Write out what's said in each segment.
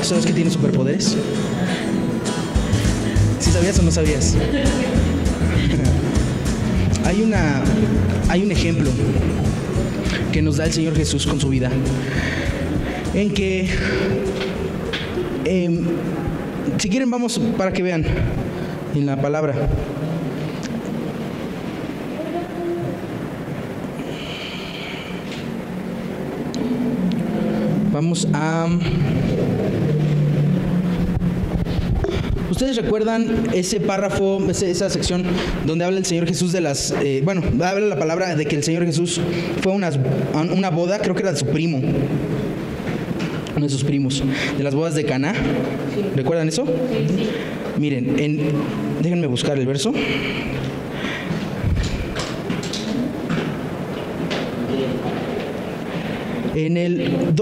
¿sabes que tiene superpoderes? ¿Sí sabías o no sabías? Hay un ejemplo que nos da el Señor Jesús con su vida, en que, si quieren vamos para que vean en la palabra. Vamos a... ¿Ustedes recuerdan ese párrafo, esa sección donde habla el Señor Jesús de las... habla la palabra de que el Señor Jesús fue a una boda, creo que era de su primo, uno de sus primos, de las bodas de Caná? Sí. ¿Recuerdan eso? Sí. Miren, déjenme buscar el verso. En el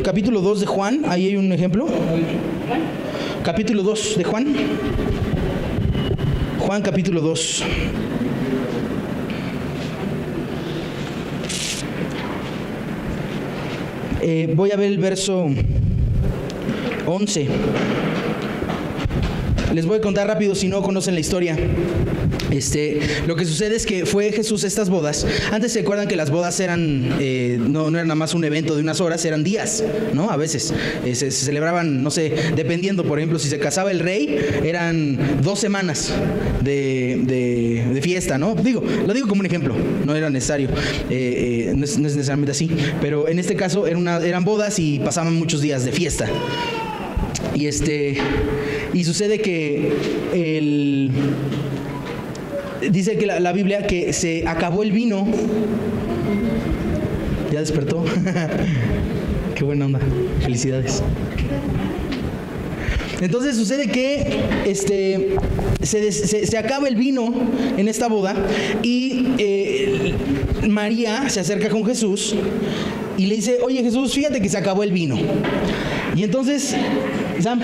capítulo 2 de Juan, ahí hay un ejemplo. Capítulo 2 de Juan. Juan capítulo 2. Voy a ver el verso 11. Les voy a contar rápido si no conocen la historia. Lo que sucede es que fue Jesús a estas bodas. Antes se acuerdan que las bodas eran no eran nada más un evento de unas horas, eran días, ¿no? A veces se celebraban, no sé, dependiendo, por ejemplo, si se casaba el rey, eran 2 semanas de fiesta, ¿no? Lo digo como un ejemplo, no era necesario, no es necesariamente así, pero en este caso eran bodas y pasaban muchos días de fiesta. Y sucede que dice que la Biblia que se acabó el vino. ¿Ya despertó? Qué buena onda. Felicidades. Entonces sucede que se acaba el vino en esta boda y María se acerca con Jesús y le dice: oye Jesús, fíjate que se acabó el vino. Y entonces, Sam,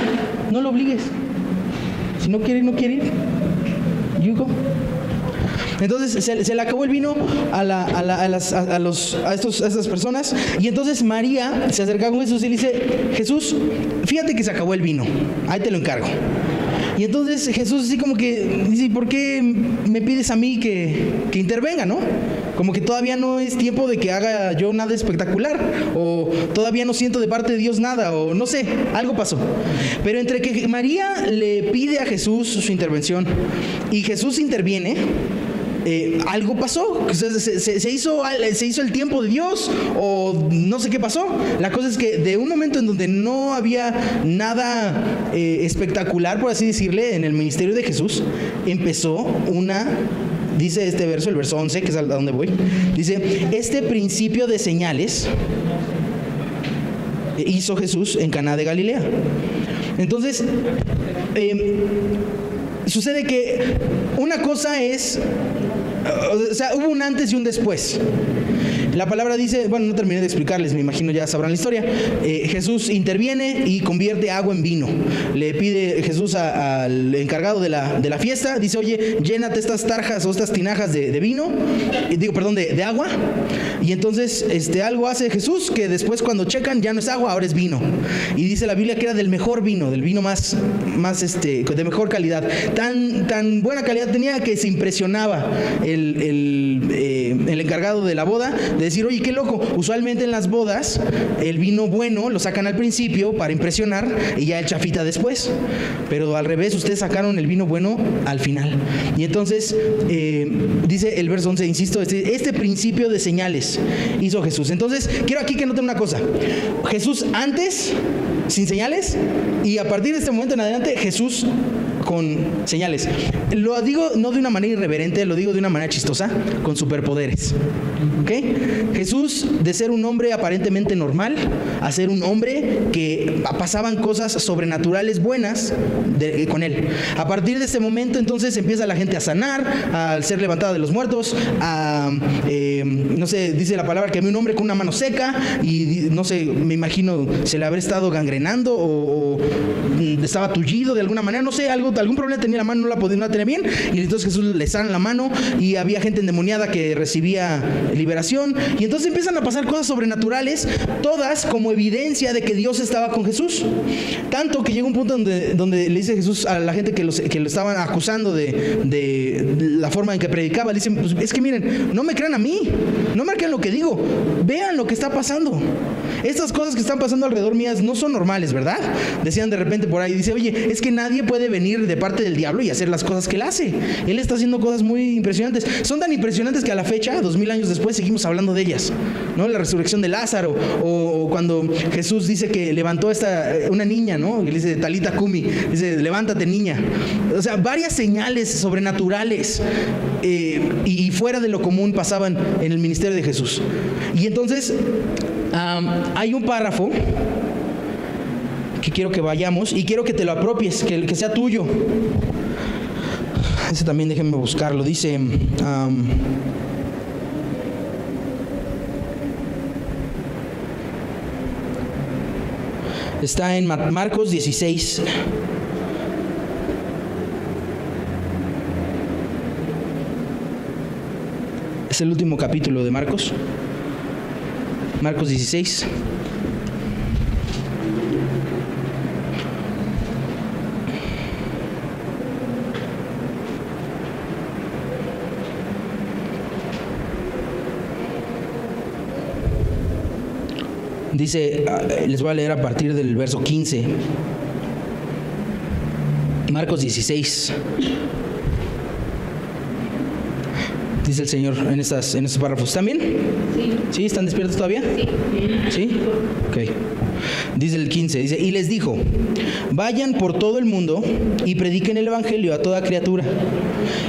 no lo obligues. Si no quiere ir, no quiere ir. You go. Entonces se le acabó el vino a estas personas. Y entonces María se acerca con Jesús y le dice: Jesús, fíjate que se acabó el vino, ahí te lo encargo. Y entonces Jesús así como que dice: ¿por qué me pides a mí que intervenga, no? Como que todavía no es tiempo de que haga yo nada espectacular, o todavía no siento de parte de Dios nada, o no sé, algo pasó. Pero entre que María le pide a Jesús su intervención y Jesús interviene, algo pasó. Se hizo el tiempo de Dios, o no sé qué pasó. La cosa es que de un momento en donde no había nada espectacular, por así decirle, en el ministerio de Jesús, empezó dice este verso, el verso 11, que es a donde voy, dice: este principio de señales hizo Jesús en Caná de Galilea. Entonces, sucede que una cosa es, o sea, hubo un antes y un después. La palabra dice, no terminé de explicarles, me imagino ya sabrán la historia. Jesús interviene y convierte agua en vino. Le pide Jesús al encargado de la fiesta, dice: oye, llénate estas tarjas o estas tinajas de vino, de agua. Y entonces algo hace Jesús que después, cuando checan, ya no es agua, ahora es vino. Y dice la Biblia que era del mejor vino, del vino más de mejor calidad. Tan buena calidad tenía que se impresionaba el encargado de la boda, de decir: oye, qué loco, usualmente en las bodas el vino bueno lo sacan al principio para impresionar y ya el chafita después, pero al revés, ustedes sacaron el vino bueno al final. Y entonces dice el verso 11, insisto, este principio de señales hizo Jesús. Entonces quiero aquí que noten una cosa: Jesús antes sin señales, y a partir de este momento en adelante Jesús con señales. Lo digo no de una manera irreverente, lo digo de una manera chistosa, con superpoderes. ¿Ok? Jesús, de ser un hombre aparentemente normal a ser un hombre que pasaban cosas sobrenaturales buenas con él. A partir de este momento entonces empieza la gente a sanar, a ser levantada de los muertos, no sé, dice la palabra que había un hombre con una mano seca y no sé, me imagino se le habría estado gangrenando o estaba tullido de alguna manera, no sé, algo algún problema tenía la mano, no la tenía bien, y entonces Jesús le sana la mano, y había gente endemoniada que recibía liberación, y entonces empiezan a pasar cosas sobrenaturales, todas como evidencia de que Dios estaba con Jesús. Tanto que llega un punto donde le dice Jesús a la gente que lo estaban acusando de la forma en que predicaba, le dicen, pues es que miren, no me crean a mí, no me crean lo que digo, vean lo que está pasando. Estas cosas que están pasando alrededor mías no son normales, ¿verdad? Decían de repente por ahí, dice, oye, es que nadie puede venir de parte del diablo y hacer las cosas que él hace. Él está haciendo cosas muy impresionantes. Son tan impresionantes que a la fecha, 2000 años después, seguimos hablando de ellas, ¿no? La resurrección de Lázaro, o cuando Jesús dice que levantó una niña, ¿no? Y le dice, Talita Kumi, dice, levántate niña. O sea, varias señales sobrenaturales y fuera de lo común pasaban en el ministerio de Jesús. Y entonces hay un párrafo que quiero que vayamos y quiero que te lo apropies, que sea tuyo. Ese también déjenme buscarlo. Dice, está en Marcos 16. Es el último capítulo de Marcos. Marcos 16. Dice, les voy a leer a partir del verso 15. Marcos 16. Dice el Señor en estos párrafos. ¿Están bien? Sí. ¿Sí? ¿Están despiertos todavía? Sí. ¿Sí? Ok. Dice el 15, dice, y les dijo, vayan por todo el mundo y prediquen el evangelio a toda criatura.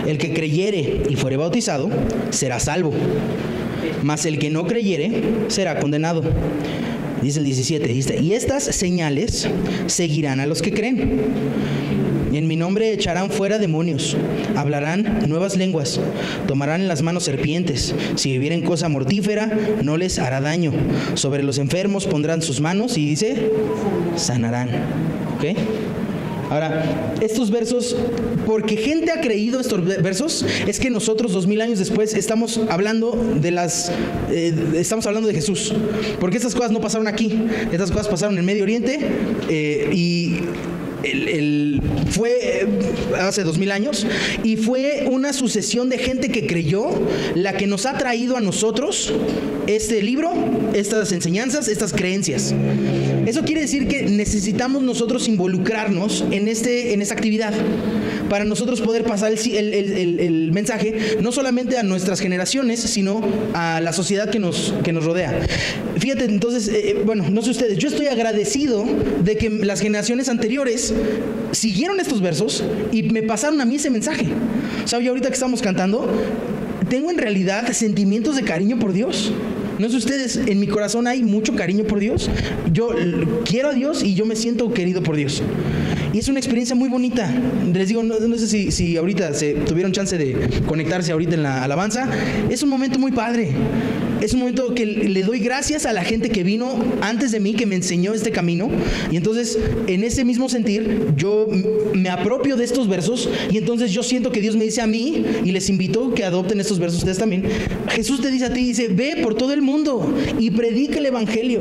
El que creyere y fuere bautizado será salvo, mas el que no creyere será condenado. Dice el 17, dice, y estas señales seguirán a los que creen. En mi nombre echarán fuera demonios, hablarán nuevas lenguas, tomarán en las manos serpientes, si bebieren cosa mortífera no les hará daño, sobre los enfermos pondrán sus manos y dice, sanarán. ¿Ok? Ahora, estos versos, porque gente ha creído estos versos, es que nosotros 2000 años después estamos hablando de Jesús, porque estas cosas no pasaron aquí, estas cosas pasaron en Medio Oriente y fue hace 2000 años y fue una sucesión de gente que creyó la que nos ha traído a nosotros este libro, estas enseñanzas, estas creencias. Eso quiere decir que necesitamos nosotros involucrarnos en esta actividad para nosotros poder pasar el mensaje no solamente a nuestras generaciones, sino a la sociedad que nos rodea. Fíjate, entonces, no sé ustedes, yo estoy agradecido de que las generaciones anteriores siguieron estos versos y me pasaron a mí ese mensaje. O sea, yo ahorita que estamos cantando, tengo en realidad sentimientos de cariño por Dios. No sé ustedes, en mi corazón hay mucho cariño por Dios. Yo quiero a Dios y yo me siento querido por Dios. Y es una experiencia muy bonita. Les digo, no sé si ahorita se tuvieron chance de conectarse ahorita en la alabanza. Es un momento muy padre. Es un momento que le doy gracias a la gente que vino antes de mí, que me enseñó este camino. Y entonces, en ese mismo sentir, yo me apropio de estos versos. Y entonces yo siento que Dios me dice a mí, y les invito que adopten estos versos ustedes también. Jesús te dice a ti, dice, ve por todo el mundo y predica el evangelio.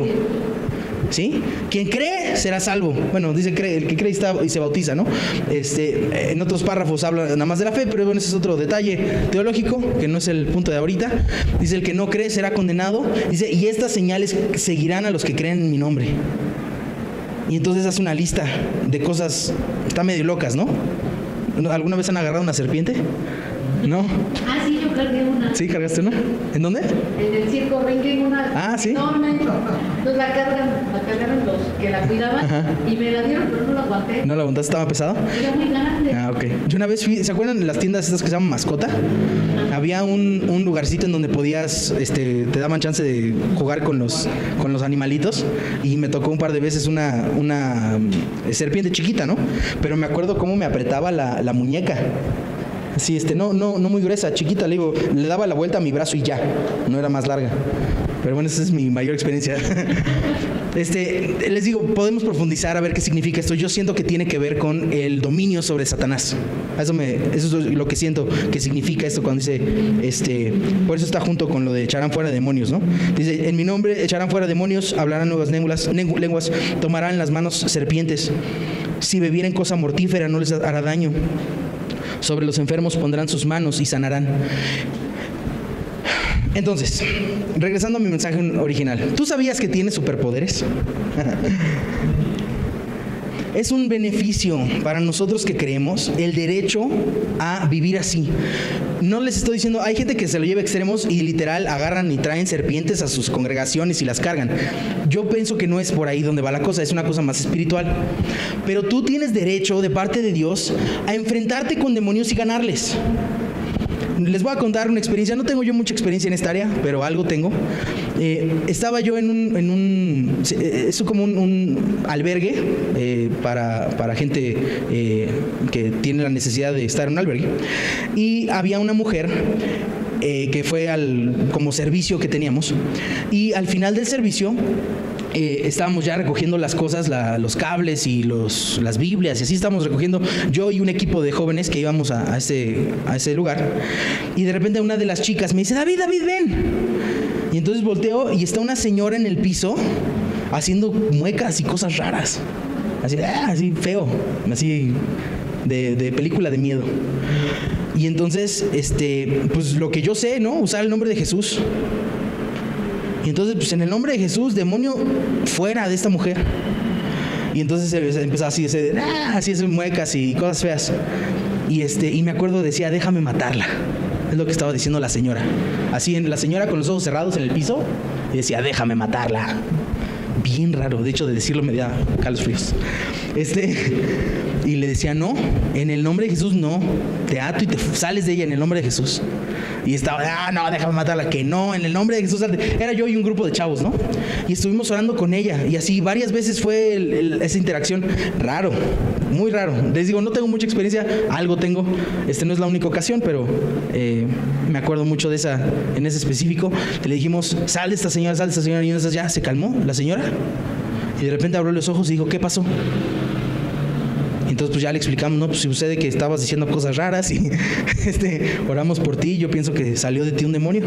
¿Sí? Quien cree será salvo. Bueno, dice cree, el que cree y se bautiza, ¿no? En otros párrafos habla nada más de la fe, pero bueno, ese es otro detalle teológico que no es el punto de ahorita. Dice, el que no cree será condenado. Dice, y estas señales seguirán a los que creen en mi nombre. Y entonces hace una lista de cosas, está medio locas, ¿no? ¿Alguna vez han agarrado una serpiente? ¿No? Ah, sí, yo cargué una. ¿Sí? ¿Cargaste una? ¿En dónde? En el circo Ringen una. Ah, ¿sí? Enorme. Entonces la cargaron los que la cuidaban. Ajá. Y me la dieron, pero no la aguanté. ¿No la aguantaste? ¿Estaba pesada? Era muy grande. Ah, ok. Yo una vez fui, ¿se acuerdan de las tiendas estas que se llaman Mascota? Ajá. Había un lugarcito en donde podías, te daban chance de jugar con los animalitos, y me tocó un par de veces una serpiente chiquita, ¿no? Pero me acuerdo cómo me apretaba la muñeca. Sí, no muy gruesa, chiquita, le daba la vuelta a mi brazo y ya, no era más larga. Pero bueno, esa es mi mayor experiencia. Les digo, podemos profundizar a ver qué significa esto. Yo siento que tiene que ver con el dominio sobre Satanás. Eso es lo que siento que significa esto cuando dice, por eso está junto con lo de echarán fuera demonios, ¿no? Dice, en mi nombre echarán fuera demonios, hablarán nuevas lenguas, tomarán en las manos serpientes. Si bebieren cosa mortífera no les hará daño. Sobre los enfermos pondrán sus manos y sanarán. Entonces, regresando a mi mensaje original, ¿tú sabías que tienes superpoderes? Es un beneficio para nosotros que creemos el derecho a vivir así. No les estoy diciendo, hay gente que se lo lleva a extremos y literal agarran y traen serpientes a sus congregaciones y las cargan. Yo pienso que no es por ahí donde va la cosa, es una cosa más espiritual. Pero tú tienes derecho de parte de Dios a enfrentarte con demonios y ganarles. Les voy a contar una experiencia. No tengo yo mucha experiencia en esta área, pero algo tengo. Estaba yo es como un albergue para gente que tiene la necesidad de estar en un albergue. Y había una mujer que fue como servicio que teníamos. Y al final del servicio estábamos ya recogiendo las cosas, los cables y las Biblias, y así estábamos recogiendo yo y un equipo de jóvenes que íbamos a ese lugar. Y de repente una de las chicas me dice, David, ven. Y entonces volteo y está una señora en el piso haciendo muecas y cosas raras, así feo, así de película de miedo. Y entonces pues lo que yo sé, ¿no? Usar el nombre de Jesús. Y entonces, pues en el nombre de Jesús, demonio, fuera de esta mujer. Y entonces empezó así muecas y cosas feas. Y me acuerdo, decía, déjame matarla. Es lo que estaba diciendo la señora. Así, la señora con los ojos cerrados en el piso, y decía, déjame matarla. Bien raro, de hecho, de decirlo me da calofríos. Y le decía, no, en el nombre de Jesús no. Te ato y te sales de ella en el nombre de Jesús. Y estaba, no, déjame matarla, que no, en el nombre de Jesús. Era yo y un grupo de chavos, ¿no? Y estuvimos orando con ella. Y así varias veces fue esa interacción. Raro, muy raro. Les digo, no tengo mucha experiencia, algo tengo. No es la única ocasión, pero me acuerdo mucho de esa, en ese específico. Le dijimos, sal de esta señora. Y entonces ya se calmó la señora. Y de repente abrió los ojos y dijo, ¿qué pasó? Entonces pues ya le explicamos, no, pues sucede que estabas diciendo cosas raras y oramos por ti, yo pienso que salió de ti un demonio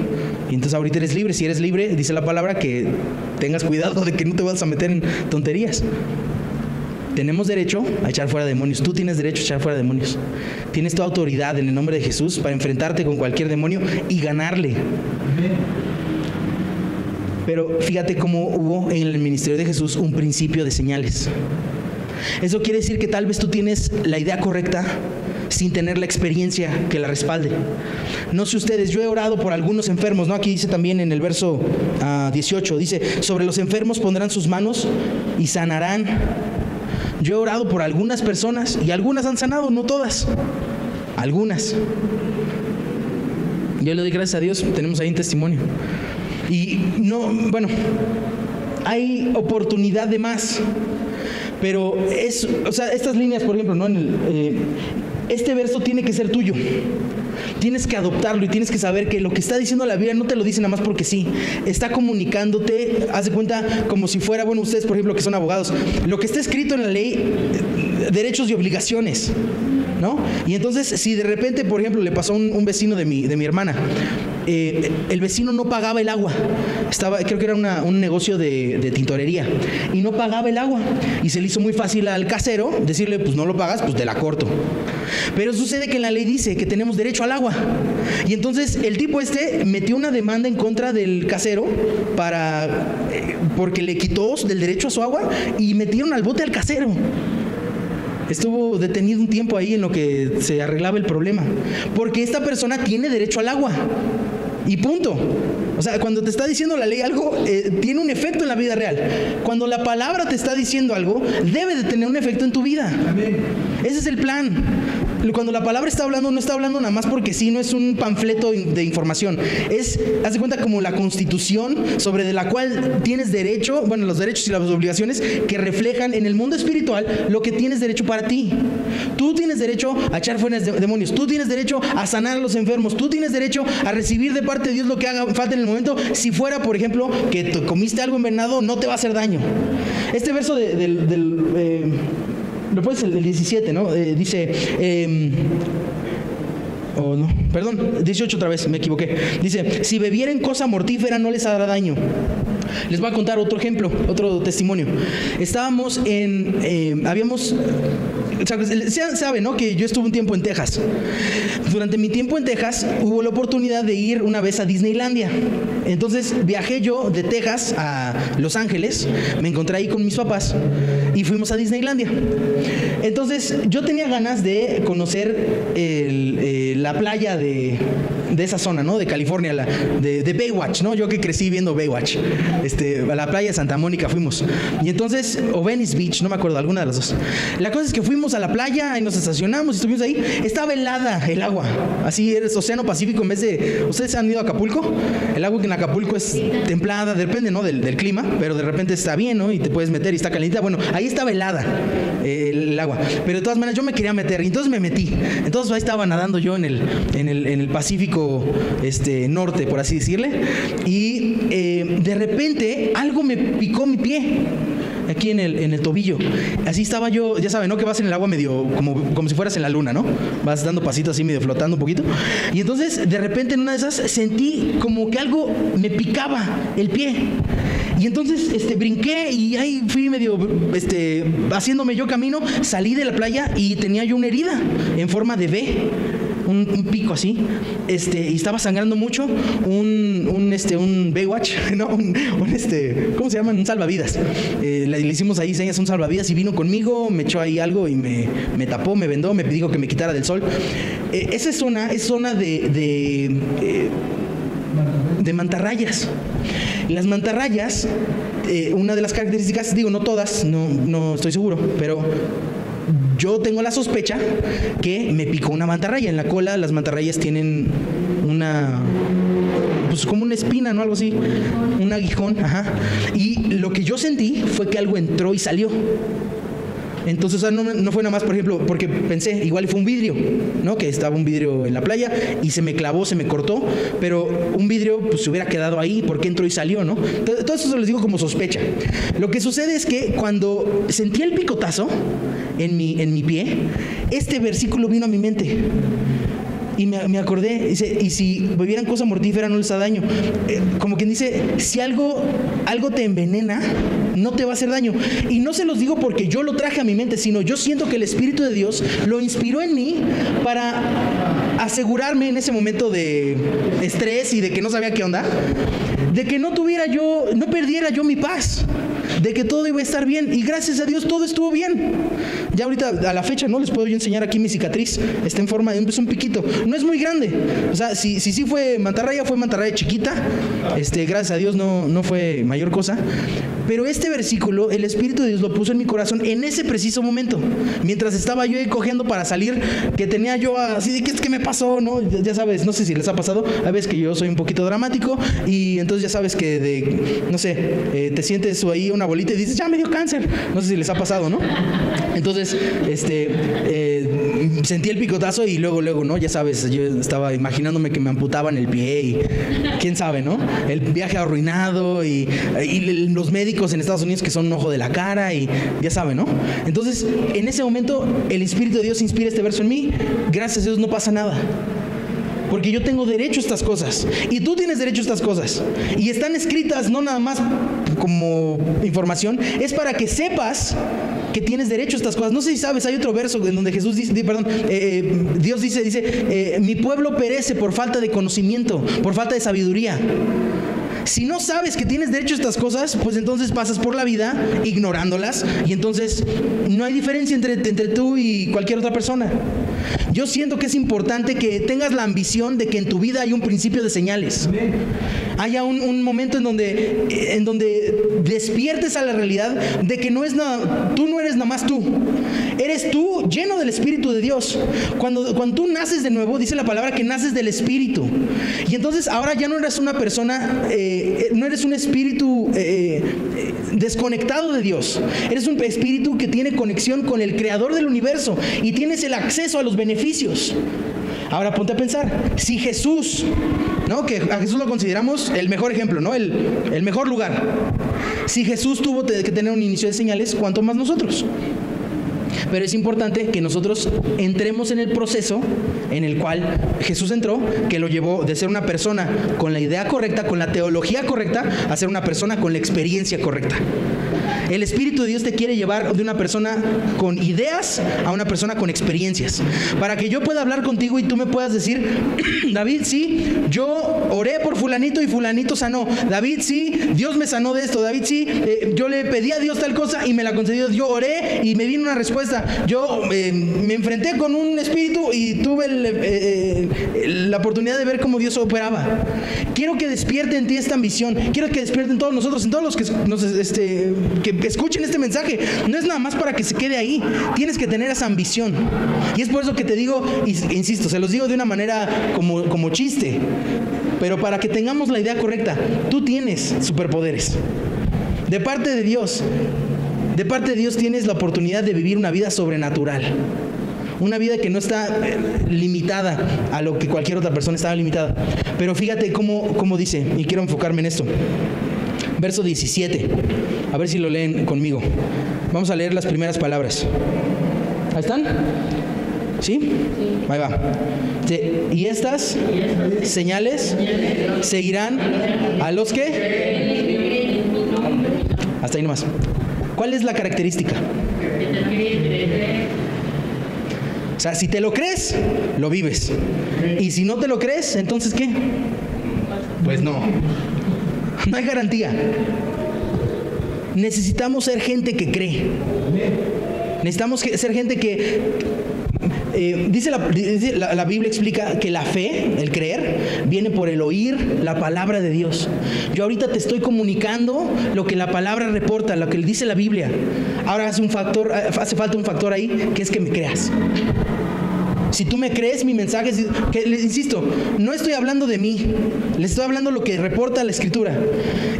y entonces ahorita eres libre. Si eres libre, dice la palabra que tengas cuidado de que no te vas a meter en tonterías. Tenemos derecho a echar fuera demonios. Tú tienes derecho a echar fuera demonios. Tienes toda autoridad en el nombre de Jesús para enfrentarte con cualquier demonio y ganarle. Pero fíjate cómo hubo en el ministerio de Jesús un principio de señales. Eso quiere decir que tal vez tú tienes la idea correcta sin tener la experiencia que la respalde. No sé ustedes, yo he orado por algunos enfermos, ¿no? Aquí dice también en el verso 18, dice, sobre los enfermos pondrán sus manos y sanarán. Yo he orado por algunas personas y algunas han sanado, no todas, algunas. Yo le doy gracias a Dios, tenemos ahí un testimonio. Y hay oportunidad de más. Pero estas líneas, por ejemplo, ¿no? Este verso tiene que ser tuyo. Tienes que adoptarlo y tienes que saber que lo que está diciendo la Biblia no te lo dice nada más porque sí. Está comunicándote, haz de cuenta, como si fuera, ustedes, por ejemplo, que son abogados, lo que está escrito en la ley, derechos y obligaciones, ¿no? Y entonces, si de repente, por ejemplo, le pasó a un vecino de mi hermana, el vecino no pagaba el agua. Creo que era un negocio de tintorería y no pagaba el agua y se le hizo muy fácil al casero decirle, pues no lo pagas, pues te la corto. Pero sucede que en la ley dice que tenemos derecho al agua y entonces el tipo metió una demanda en contra del casero porque le quitó del derecho a su agua y metieron al bote al casero. Estuvo detenido un tiempo ahí en lo que se arreglaba el problema, porque esta persona tiene derecho al agua y punto. O sea, cuando te está diciendo la ley algo, tiene un efecto en la vida real. Cuando la palabra te está diciendo algo, debe de tener un efecto en tu vida. Amén. Ese es el plan. cuando la palabra está hablando, no está hablando nada más porque sí, no es un panfleto de información. Haz de cuenta como la Constitución sobre de la cual tienes derecho, bueno, los derechos y las obligaciones que reflejan en el mundo espiritual lo que tienes derecho para ti. Tú tienes derecho a echar fuera demonios, tú tienes derecho a sanar a los enfermos, tú tienes derecho a recibir de parte de Dios lo que haga falta en el momento. Si fuera, por ejemplo, que comiste algo envenenado, no te va a hacer daño. Este verso ¿lo puedes el 17, ¿no? Dice, no, perdón, 18 otra vez, me equivoqué. Dice, si bebieren cosa mortífera no les hará daño. Les voy a contar otro ejemplo, otro testimonio. Estábamos sabe, ¿no? Que yo estuve un tiempo en Texas. Durante mi tiempo en Texas hubo la oportunidad de ir una vez a Disneylandia. Entonces viajé yo de Texas a Los Ángeles, me encontré ahí con mis papás y fuimos a Disneylandia. Entonces yo tenía ganas de conocer la playa de esa zona, ¿no? De California, de Baywatch, ¿no? Yo que crecí viendo Baywatch. A la playa de Santa Mónica fuimos. Y entonces, o Venice Beach, no me acuerdo, alguna de las dos. La cosa es que fuimos a la playa y nos estacionamos y estuvimos ahí. Estaba helada el agua. Así es Océano Pacífico en vez de... ¿Ustedes han ido a Acapulco? El agua que en Acapulco es templada, depende, ¿no? Del clima, pero de repente está bien, ¿no? Y te puedes meter y está calientita. Bueno, ahí estaba helada el agua. Pero de todas maneras yo me quería meter y entonces me metí. Entonces ahí estaba nadando yo en el Pacífico norte, por así decirle. Y de repente algo me picó mi pie. Aquí en el tobillo. Así estaba yo, ya saben, ¿no? Que vas en el agua medio como si fueras en la luna, ¿no? Vas dando pasitos así medio flotando un poquito. Y entonces de repente en una de esas sentí como que algo me picaba el pie. Y entonces brinqué y ahí fui medio haciéndome yo camino, salí de la playa y tenía yo una herida en forma de V. Un pico así, y estaba sangrando mucho, un Baywatch, ¿no? ¿Cómo se llaman? Un salvavidas. Le hicimos ahí señas, un salvavidas, y vino conmigo, me echó ahí algo y me tapó, me vendó, me dijo que me quitara del sol. Esa zona es zona de mantarrayas. Las mantarrayas, una de las características, digo, no todas, no estoy seguro, pero yo tengo la sospecha que me picó una mantarraya. En la cola las mantarrayas tienen pues como una espina, ¿no? Algo así, un aguijón, ajá. Y lo que yo sentí fue que algo entró y salió. Entonces, no fue nada más, por ejemplo, porque pensé, igual fue un vidrio, ¿no? Que estaba un vidrio en la playa y se me clavó, se me cortó, pero un vidrio pues se hubiera quedado ahí porque entró y salió, ¿no? Todo eso se les digo como sospecha. Lo que sucede es que cuando sentí el picotazo en mi pie, este versículo vino a mi mente. Y me acordé, dice, y si bebieran cosa mortífera no les da daño. Como quien dice, si algo te envenena, no te va a hacer daño. Y no se los digo porque yo lo traje a mi mente, sino yo siento que el Espíritu de Dios lo inspiró en mí para asegurarme en ese momento de estrés y de que no sabía qué onda, de que no perdiera yo mi paz, de que todo iba a estar bien. Y gracias a Dios todo estuvo bien. Ya ahorita a la fecha no les puedo yo enseñar aquí mi cicatriz. Está en forma de un piquito. No es muy grande. O sea, si sí fue mantarraya chiquita. Gracias a Dios no fue mayor cosa. Pero este versículo, el Espíritu de Dios lo puso en mi corazón en ese preciso momento. Mientras estaba yo cogiendo para salir, que tenía yo así de ¿qué me pasó? ¿No? Ya sabes, no sé si les ha pasado. A veces que yo soy un poquito dramático y entonces ya sabes que te sientes ahí una bolita y dices, ya me dio cáncer. No sé si les ha pasado, ¿no? Entonces, sentí el picotazo y luego, ¿no? Ya sabes, yo estaba imaginándome que me amputaban el pie y quién sabe, ¿no? El viaje arruinado y los médicos en Estados Unidos que son un ojo de la cara y ya saben, ¿no? Entonces, en ese momento, el Espíritu de Dios inspira este verso en mí. Gracias a Dios no pasa nada. Porque yo tengo derecho a estas cosas. Y tú tienes derecho a estas cosas. Y están escritas no nada más como información. Es para que sepas que tienes derecho a estas cosas. No sé si sabes, hay otro verso en donde Dios dice, mi pueblo perece por falta de conocimiento, por falta de sabiduría. Si no sabes que tienes derecho a estas cosas, pues entonces pasas por la vida ignorándolas y entonces no hay diferencia entre tú y cualquier otra persona. Yo siento que es importante que tengas la ambición de que en tu vida haya un principio de señales. Haya un momento en donde despiertes a la realidad de que no es nada, tú no eres nada más tú. Eres tú lleno del Espíritu de Dios. Cuando tú naces de nuevo, dice la palabra que naces del Espíritu. Y entonces ahora ya no eres una persona, no eres un espíritu desconectado de Dios. Eres un espíritu que tiene conexión con el Creador del universo y tienes el acceso a los beneficios. Ahora ponte a pensar, si Jesús, ¿no? Que a Jesús lo consideramos el mejor ejemplo, ¿no? El mejor lugar. Si Jesús tuvo que tener un inicio de señales, ¿cuánto más nosotros? Pero es importante que nosotros entremos en el proceso en el cual Jesús entró, que lo llevó de ser una persona con la idea correcta, con la teología correcta, a ser una persona con la experiencia correcta. El Espíritu de Dios te quiere llevar de una persona con ideas a una persona con experiencias. Para que yo pueda hablar contigo y tú me puedas decir, David, sí, yo oré por fulanito y fulanito sanó. David, sí, Dios me sanó de esto. David, sí, yo le pedí a Dios tal cosa y me la concedió. Yo oré y me vino una respuesta. Yo me enfrenté con un espíritu y tuve la oportunidad de ver cómo Dios operaba. Quiero que despierte en ti esta ambición. Quiero que despierten todos nosotros, en todos los que que escuchen este mensaje. No es nada más para que se quede ahí. Tienes que tener esa ambición. Y es por eso que te digo, insisto, se los digo de una manera como chiste, pero para que tengamos la idea correcta. Tú tienes superpoderes. De parte de Dios tienes la oportunidad de vivir una vida sobrenatural. Una vida que no está limitada a lo que cualquier otra persona estaba limitada. Pero fíjate cómo dice, y quiero enfocarme en esto. Verso 17. A ver si lo leen conmigo. Vamos a leer las primeras palabras. ¿Ahí están? ¿Sí? Ahí va. Y estas señales seguirán a los que... Hasta ahí nomás. ¿Cuál es la característica? O sea, si te lo crees, lo vives. Y si no te lo crees, entonces ¿qué? Pues no. No hay garantía. Necesitamos ser gente que cree. Necesitamos ser gente que... dice la Biblia explica que la fe, el creer, viene por el oír la palabra de Dios. Yo ahorita te estoy comunicando lo que la palabra reporta, lo que dice la Biblia. Ahora hace falta un factor ahí, que es que me creas. Si tú me crees, mi mensaje es que, les insisto, no estoy hablando de mí, les estoy hablando lo que reporta la Escritura.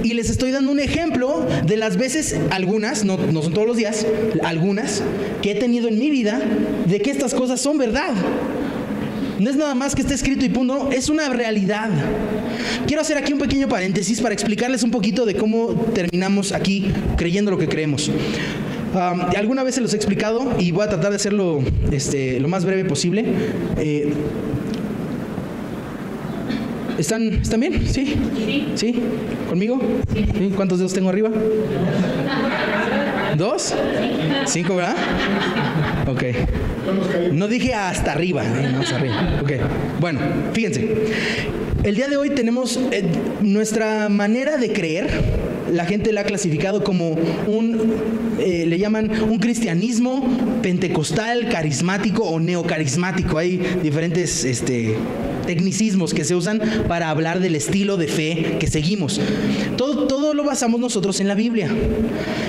Y les estoy dando un ejemplo de las veces, algunas, no son todos los días, algunas, que he tenido en mi vida, de que estas cosas son verdad. No es nada más que esté escrito y punto, es una realidad. Quiero hacer aquí un pequeño paréntesis para explicarles un poquito de cómo terminamos aquí creyendo lo que creemos. Alguna vez se los he explicado y voy a tratar de hacerlo lo más breve posible. ¿Están bien? ¿Sí? ¿Sí? ¿Conmigo? ¿Sí? ¿Cuántos dedos tengo arriba? ¿2? 5, ¿verdad? Ok. No dije hasta arriba, no hasta arriba. Ok. Bueno, fíjense. El día de hoy tenemos nuestra manera de creer. La gente la ha clasificado como le llaman un cristianismo pentecostal, carismático o neocarismático. Hay diferentes tecnicismos que se usan para hablar del estilo de fe que seguimos. Todo lo basamos nosotros en la Biblia,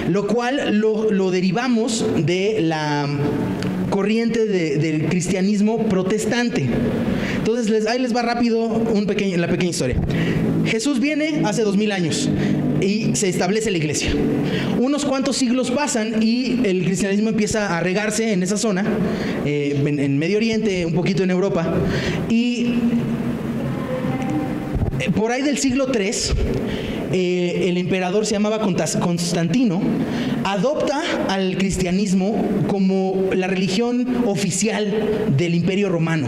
lo cual lo derivamos de la corriente del cristianismo protestante. Entonces ahí les va rápido la pequeña historia. Jesús viene hace 2000 años y se establece la iglesia. Unos cuantos siglos pasan y el cristianismo empieza a regarse en esa zona, en Medio Oriente, un poquito en Europa. Y por ahí del siglo III, el emperador se llamaba Constantino, adopta al cristianismo como la religión oficial del Imperio Romano,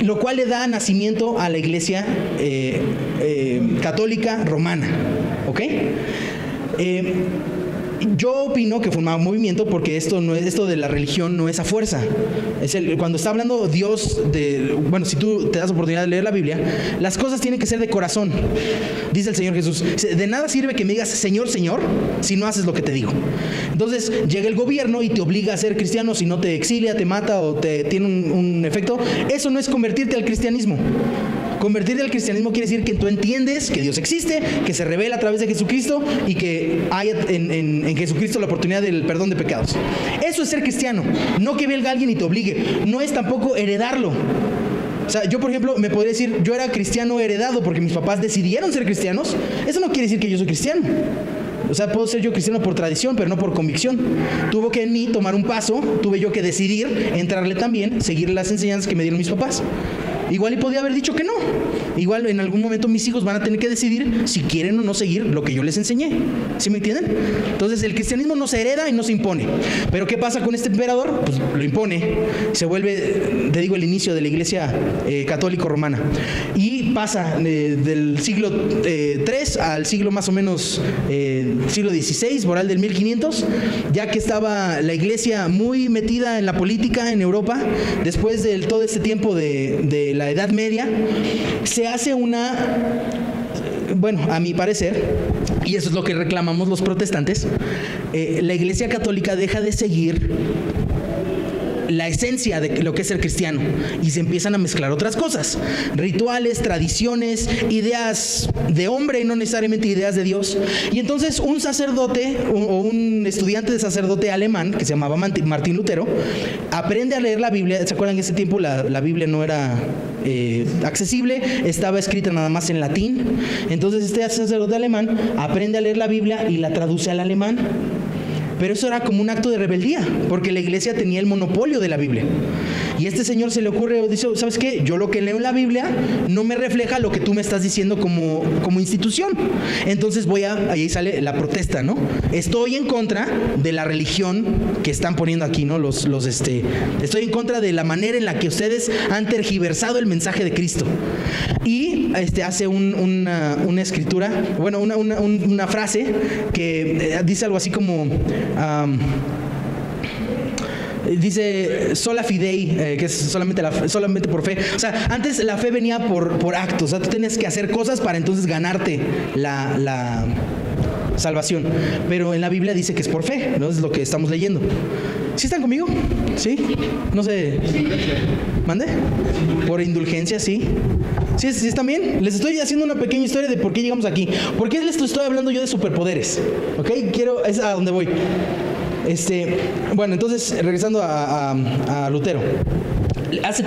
lo cual le da nacimiento a la iglesia católica romana. ¿Ok? Yo opino que fue un movimiento porque esto de la religión no es a fuerza. Cuando está hablando Dios si tú te das oportunidad de leer la Biblia, las cosas tienen que ser de corazón. Dice el Señor Jesús, de nada sirve que me digas Señor, Señor, si no haces lo que te digo. Entonces llega el gobierno y te obliga a ser cristiano, si no te exilia, te mata o te tiene un efecto. Eso no es convertirte al cristianismo. Convertirte al cristianismo quiere decir que tú entiendes que Dios existe, que se revela a través de Jesucristo y que hay en Jesucristo la oportunidad del perdón de pecados. Eso es ser cristiano, no que venga alguien y te obligue. No es tampoco heredarlo. O sea, yo por ejemplo me podría decir, yo era cristiano heredado porque mis papás decidieron ser cristianos. Eso no quiere decir que yo soy cristiano. O sea, puedo ser yo cristiano por tradición, pero no por convicción. Tuvo que en mí tomar un paso, tuve yo que decidir entrarle también, seguir las enseñanzas que me dieron mis papás. Igual y podía haber dicho que no. Igual en algún momento mis hijos van a tener que decidir si quieren o no seguir lo que yo les enseñé. ¿Sí me entienden? Entonces el cristianismo no se hereda y no se impone. Pero ¿qué pasa con este emperador? Pues lo impone. Se vuelve, te digo, el inicio de la iglesia católico romana. Y pasa del siglo III al siglo más o menos siglo XVI, por ahí del 1500, ya que estaba la iglesia muy metida en la política en Europa. Después de todo este tiempo de la Edad Media, se hace a mi parecer, y eso es lo que reclamamos los protestantes, la Iglesia Católica deja de seguir la esencia de lo que es ser cristiano y se empiezan a mezclar otras cosas, rituales, tradiciones, ideas de hombre y no necesariamente ideas de Dios. Y entonces un sacerdote o un estudiante de sacerdote alemán que se llamaba Martín Lutero aprende a leer la Biblia. ¿Se acuerdan que en ese tiempo la Biblia no era accesible? Estaba escrita nada más en latín. Entonces este sacerdote alemán aprende a leer la Biblia y la traduce al alemán. Pero eso era como un acto de rebeldía, porque la iglesia tenía el monopolio de la Biblia. Y a este señor se le ocurre, dice, ¿sabes qué? Yo lo que leo en la Biblia no me refleja lo que tú me estás diciendo como institución. Entonces ahí sale la protesta, ¿no? Estoy en contra de la religión que están poniendo aquí, ¿no? Estoy en contra de la manera en la que ustedes han tergiversado el mensaje de Cristo. Y hace una escritura, una frase que dice algo así como... dice sola fidei, que es solamente por fe. O sea, antes la fe venía por actos. O sea, tú tenías que hacer cosas para entonces ganarte la salvación. Pero en la Biblia dice que es por fe, ¿no? Es lo que estamos leyendo. ¿Sí están conmigo? ¿Sí? No sé. ¿Mande? Por indulgencia, sí. ¿Sí están bien? Les estoy haciendo una pequeña historia de por qué llegamos aquí. ¿Por qué les estoy hablando yo de superpoderes? ¿Ok? Es a donde voy. Entonces, regresando a Lutero. Hace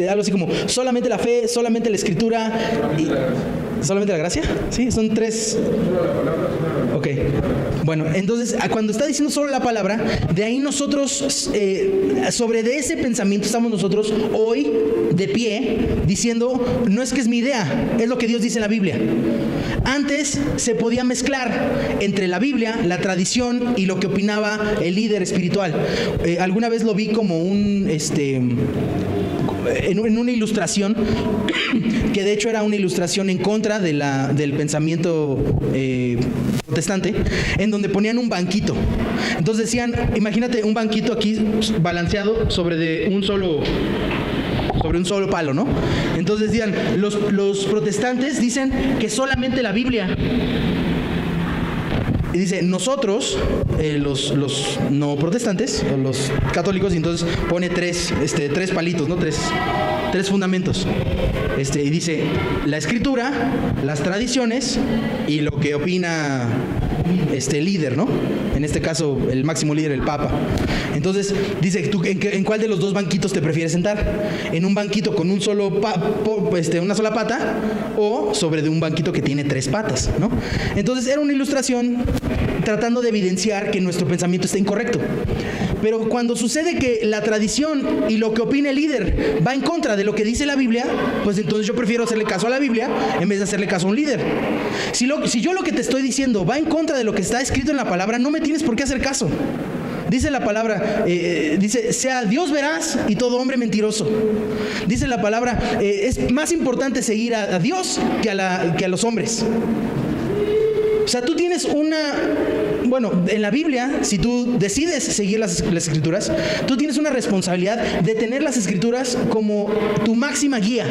algo así como solamente la fe, solamente la escritura y... ¿Solamente la gracia? Sí, son tres. Ok. Bueno, entonces, cuando está diciendo solo la palabra, de ahí nosotros, de ese pensamiento estamos nosotros hoy de pie, diciendo, no es que es mi idea, es lo que Dios dice en la Biblia. Antes se podía mezclar entre la Biblia, la tradición y lo que opinaba el líder espiritual. Alguna vez lo vi como en una ilustración que de hecho era una ilustración en contra del pensamiento protestante, en donde ponían un banquito. Entonces decían, imagínate un banquito aquí balanceado sobre un solo palo, ¿no? Entonces decían, los protestantes dicen que solamente la Biblia. Y dice, nosotros, los no protestantes, o los católicos, y entonces pone tres palitos, ¿no? Tres fundamentos. Y dice, la escritura, las tradiciones y lo que opina el líder, ¿no? En este caso, el máximo líder, el Papa. Entonces, dice, ¿tú en cuál de los dos banquitos te prefieres sentar? ¿En un banquito con una sola pata o sobre de un banquito que tiene tres patas, ¿no? Entonces, era una ilustración tratando de evidenciar que nuestro pensamiento está incorrecto. Pero cuando sucede que la tradición y lo que opina el líder va en contra de lo que dice la Biblia, pues entonces yo prefiero hacerle caso a la Biblia en vez de hacerle caso a un líder. Si yo lo que te estoy diciendo va en contra de lo que está escrito en la palabra, no me tienes por qué hacer caso. Dice la palabra, sea Dios veraz y todo hombre mentiroso. Dice la palabra, es más importante seguir a Dios que a los hombres. O sea, tú tienes bueno, en la Biblia, si tú decides seguir las Escrituras, tú tienes una responsabilidad de tener las Escrituras como tu máxima guía.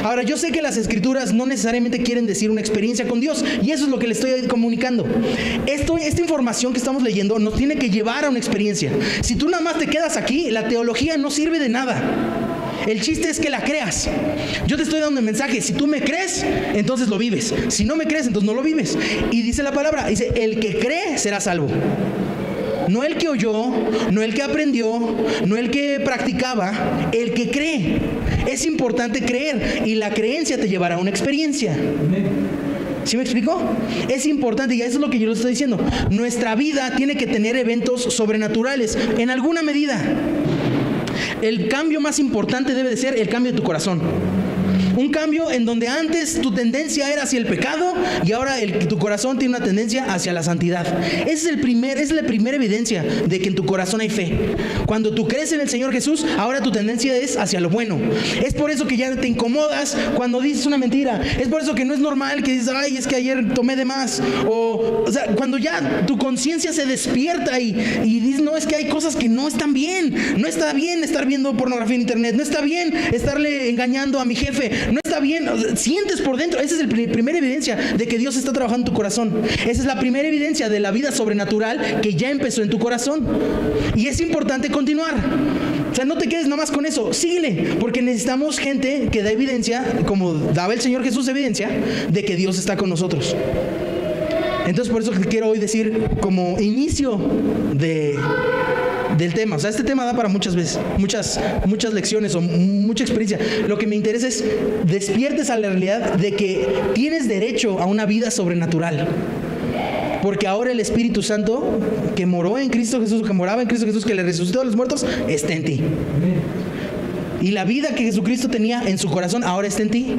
Ahora, yo sé que las Escrituras no necesariamente quieren decir una experiencia con Dios, y eso es lo que le estoy comunicando. Esta información que estamos leyendo nos tiene que llevar a una experiencia. Si tú nada más te quedas aquí, la teología no sirve de nada. El chiste es que la creas. Yo te estoy dando un mensaje. Si tú me crees, entonces lo vives. Si no me crees, entonces no lo vives. Y dice la palabra, dice, el que cree será salvo. No el que oyó, no el que aprendió, no el que practicaba, el que cree. Es importante creer, y la creencia te llevará a una experiencia. ¿Sí me explico? Es importante, y eso es lo que yo les estoy diciendo. Nuestra vida tiene que tener eventos sobrenaturales en alguna medida. El cambio más importante debe de ser el cambio de tu corazón. Un cambio en donde antes tu tendencia era hacia el pecado y ahora tu corazón tiene una tendencia hacia la santidad. Esa es la primera evidencia de que en tu corazón hay fe. Cuando tú crees en el Señor Jesús, ahora tu tendencia es hacia lo bueno. Es por eso que ya te incomodas cuando dices una mentira. Es por eso que no es normal que dices, ay, es que ayer tomé de más. O sea, cuando ya tu conciencia se despierta y dices, no, es que hay cosas que no están bien. No está bien estar viendo pornografía en internet. No está bien estarle engañando a mi jefe. No está bien, sientes por dentro. Esa es la primera evidencia de que Dios está trabajando en tu corazón. Esa es la primera evidencia de la vida sobrenatural que ya empezó en tu corazón. Y es importante continuar. O sea, no te quedes nomás con eso, síguele, porque necesitamos gente que da evidencia, como daba el Señor Jesús evidencia, de que Dios está con nosotros. Entonces, por eso quiero hoy decir, como inicio del tema, o sea, este tema da para muchas veces, muchas lecciones o mucha experiencia. Lo que me interesa es despiertes a la realidad de que tienes derecho a una vida sobrenatural, porque ahora el Espíritu Santo que moró en Cristo Jesús, que moraba en Cristo Jesús, que le resucitó a los muertos, está en ti. Y la vida que Jesucristo tenía en su corazón ahora está en ti.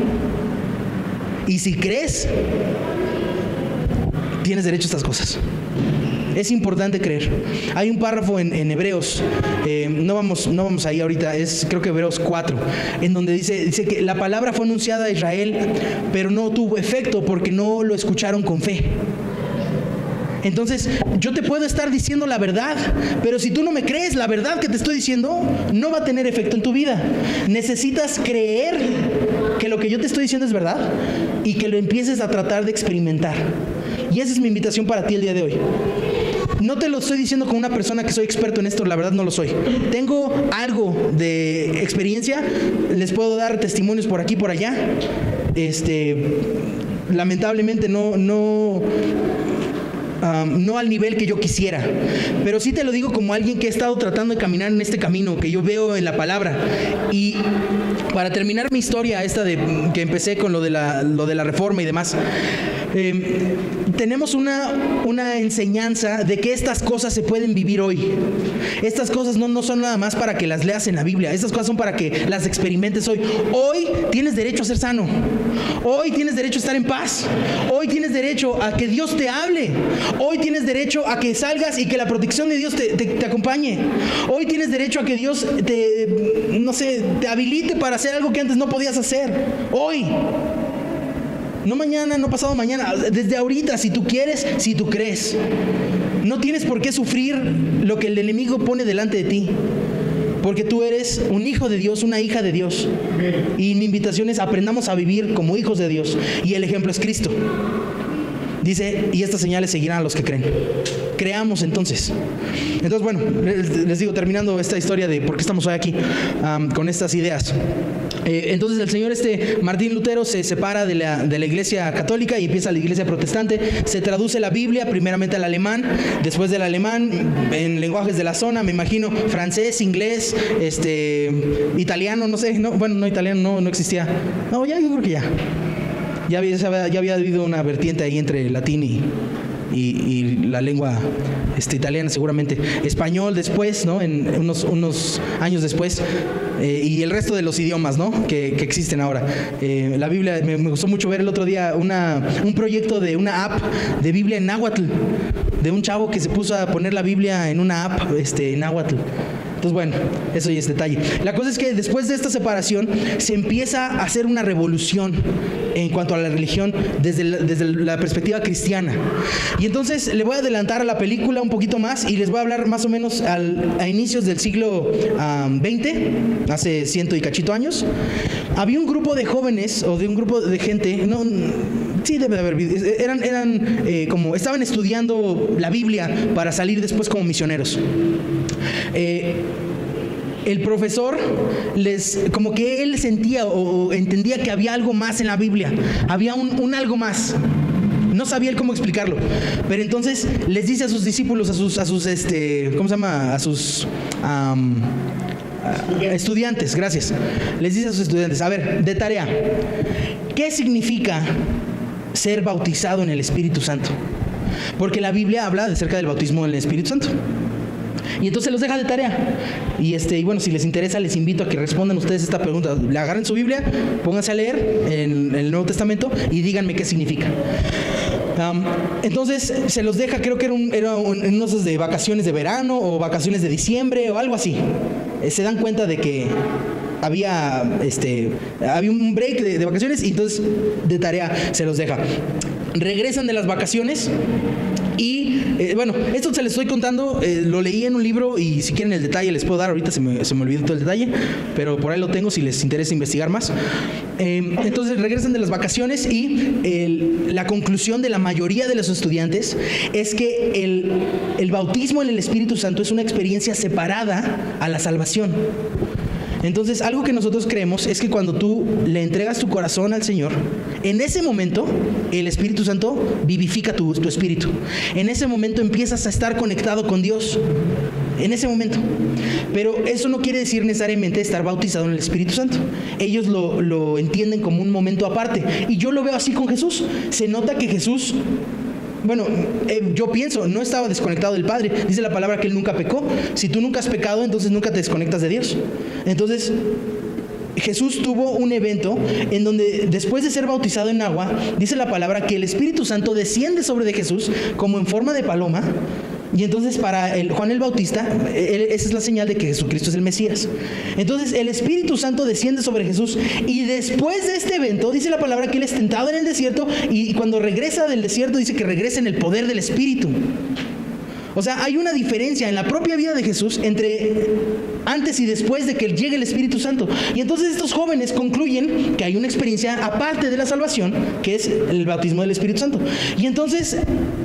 Y si crees, tienes derecho a estas cosas. Es importante creer. Hay un párrafo en Hebreos, no vamos ahí ahorita, es creo que Hebreos 4, en donde dice que la palabra fue anunciada a Israel, pero no tuvo efecto porque no lo escucharon con fe. Entonces, yo te puedo estar diciendo la verdad, pero si tú no me crees la verdad que te estoy diciendo, no va a tener efecto en tu vida. Necesitas creer que lo que yo te estoy diciendo es verdad y que lo empieces a tratar de experimentar. Y esa es mi invitación para ti el día de hoy. No te lo estoy diciendo como una persona que soy experto en esto, la verdad no lo soy. Tengo algo de experiencia, les puedo dar testimonios por aquí, por allá. Lamentablemente no al nivel que yo quisiera, pero sí te lo digo como alguien que ha estado tratando de caminar en este camino que yo veo en la palabra. Y para terminar mi historia esta de que empecé con lo de la reforma y demás, tenemos una enseñanza de que estas cosas se pueden vivir hoy. Estas cosas no son nada más para que las leas en la Biblia. Estas cosas son para que las experimentes hoy. Hoy tienes derecho a ser sano. Hoy tienes derecho a estar en paz. Hoy tienes derecho a que Dios te hable. Hoy tienes derecho a que salgas y que la protección de Dios te acompañe. Hoy tienes derecho a que Dios te habilite para hacer algo que antes no podías hacer. Hoy. No mañana, no pasado mañana, desde ahorita, si tú quieres, si tú crees. No tienes por qué sufrir lo que el enemigo pone delante de ti, porque tú eres un hijo de Dios, una hija de Dios. Y mi invitación es aprendamos a vivir como hijos de Dios, y el ejemplo es Cristo. Dice, y estas señales seguirán a los que creen. Creamos entonces. Entonces, bueno, les digo, terminando esta historia de por qué estamos hoy aquí con estas ideas. Entonces el señor Martín Lutero se separa de la iglesia católica y empieza la iglesia protestante. Se traduce la Biblia primeramente al alemán, después del alemán en lenguajes de la zona, me imagino francés, inglés, italiano, no sé, no italiano no existía. No, ya yo creo que ya había habido una vertiente ahí entre latín y la lengua italiana seguramente. Español después, ¿no? En unos años después. Y el resto de los idiomas, ¿no? que existen ahora. La Biblia, me gustó mucho ver el otro día un proyecto de una app de Biblia en náhuatl, de un chavo que se puso a poner la Biblia en una app en náhuatl. Entonces, bueno, eso ya es detalle. La cosa es que después de esta separación se empieza a hacer una revolución en cuanto a la religión desde la perspectiva cristiana. Y entonces le voy a adelantar a la película un poquito más y les voy a hablar más o menos a inicios del siglo XX, hace 100 y cachito años. Había un grupo de jóvenes o de un grupo de gente, sí debe de haber, como estaban estudiando la Biblia para salir después como misioneros. El profesor como que él sentía o entendía que había algo más en la Biblia, había un algo más. No sabía él cómo explicarlo, pero entonces les dice a sus discípulos, a sus ¿cómo se llama? A sus estudiantes, gracias. Les dice a sus estudiantes, a ver, de tarea, ¿qué significa ser bautizado en el Espíritu Santo? Porque la Biblia habla acerca del bautismo en el Espíritu Santo. Y entonces los deja de tarea. Y bueno, si les interesa, les invito a que respondan ustedes esta pregunta. Le agarren su Biblia, pónganse a leer en el Nuevo Testamento y díganme qué significa. Entonces se los deja, creo que era unos de vacaciones de verano o vacaciones de diciembre o algo así. Se dan cuenta de que había un break de vacaciones y entonces de tarea se los deja. Regresan de las vacaciones y bueno, esto se les estoy contando, lo leí en un libro y si quieren el detalle les puedo dar, ahorita se me olvidó todo el detalle, pero por ahí lo tengo si les interesa investigar más. Entonces regresan de las vacaciones y la conclusión de la mayoría de los estudiantes es que el bautismo en el Espíritu Santo es una experiencia separada a la salvación. Entonces, algo que nosotros creemos es que cuando tú le entregas tu corazón al Señor, en ese momento el Espíritu Santo vivifica tu espíritu. En ese momento empiezas a estar conectado con Dios. En ese momento. Pero eso no quiere decir necesariamente estar bautizado en el Espíritu Santo. Ellos lo entienden como un momento aparte. Y yo lo veo así con Jesús. Se nota que Jesús... Bueno, yo pienso, no estaba desconectado del Padre. Dice la palabra que Él nunca pecó. Si tú nunca has pecado, entonces nunca te desconectas de Dios. Entonces, Jesús tuvo un evento en donde después de ser bautizado en agua, dice la palabra que el Espíritu Santo desciende sobre de Jesús como en forma de paloma. Y entonces para Juan el Bautista, esa es la señal de que Jesucristo es el Mesías. Entonces el Espíritu Santo desciende sobre Jesús y después de este evento dice la palabra que Él es tentado en el desierto y cuando regresa del desierto dice que regresa en el poder del Espíritu. O sea, hay una diferencia en la propia vida de Jesús entre antes y después de que llegue el Espíritu Santo. Y entonces estos jóvenes concluyen que hay una experiencia aparte de la salvación, que es el bautismo del Espíritu Santo. Y entonces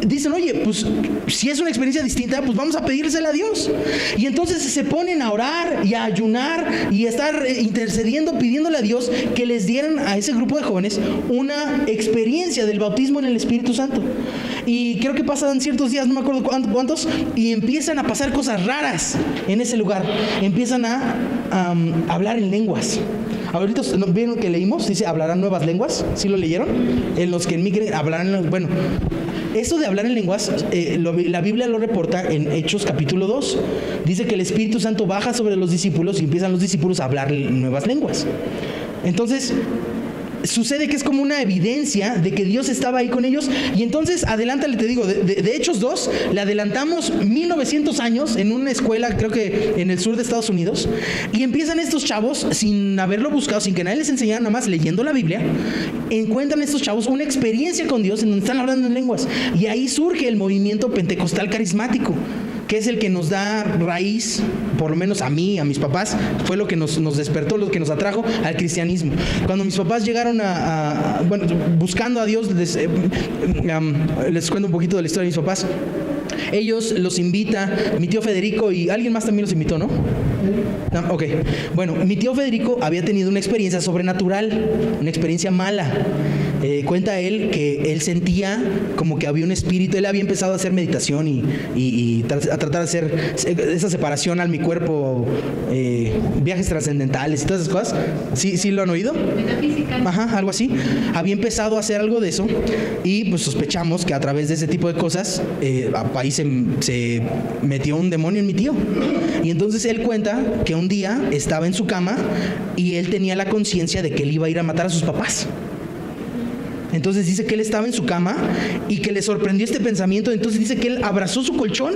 dicen, oye, pues si es una experiencia distinta, pues vamos a pedírsela a Dios. Y entonces se ponen a orar y a ayunar y a estar intercediendo, pidiéndole a Dios que les dieran a ese grupo de jóvenes una experiencia del bautismo en el Espíritu Santo. Y creo que pasan ciertos días, no me acuerdo cuántos, y empiezan a pasar cosas raras en ese lugar. Empiezan a hablar en lenguas. Ahorita, ¿vieron que leímos? Dice, hablarán nuevas lenguas. ¿Sí lo leyeron? En los que en mí hablarán, bueno, eso de hablar en lenguas, la Biblia lo reporta en Hechos capítulo 2. Dice que el Espíritu Santo baja sobre los discípulos y empiezan los discípulos a hablar nuevas lenguas. Entonces, sucede que es como una evidencia de que Dios estaba ahí con ellos. Y entonces, adelántale, te digo, de Hechos 2, le adelantamos 1900 años en una escuela, creo que en el sur de Estados Unidos. Y empiezan estos chavos, sin haberlo buscado, sin que nadie les enseñara, nada más leyendo la Biblia, encuentran estos chavos una experiencia con Dios en donde están hablando en lenguas. Y ahí surge el movimiento pentecostal carismático, que es el que nos da raíz, por lo menos a mí, a mis papás, fue lo que nos despertó, lo que nos atrajo al cristianismo. Cuando mis papás llegaron bueno, buscando a Dios, les cuento un poquito de la historia de mis papás. Ellos los invita, mi tío Federico y alguien más también los invitó, ¿no? No, ok. Bueno, mi tío Federico había tenido una experiencia sobrenatural, una experiencia mala. Cuenta él que él sentía como que había un espíritu. Él había empezado a hacer meditación y a tratar de hacer esa separación al mi cuerpo, viajes trascendentales y todas esas cosas. ¿Sí lo han oído? Metafísica. Ajá, algo así. Había empezado a hacer algo de eso y pues sospechamos que a través de ese tipo de cosas ahí se metió un demonio en mi tío. Y entonces él cuenta que un día estaba en su cama y él tenía la conciencia de que él iba a ir a matar a sus papás. Entonces dice que él estaba en su cama y que le sorprendió este pensamiento. Entonces dice que él abrazó su colchón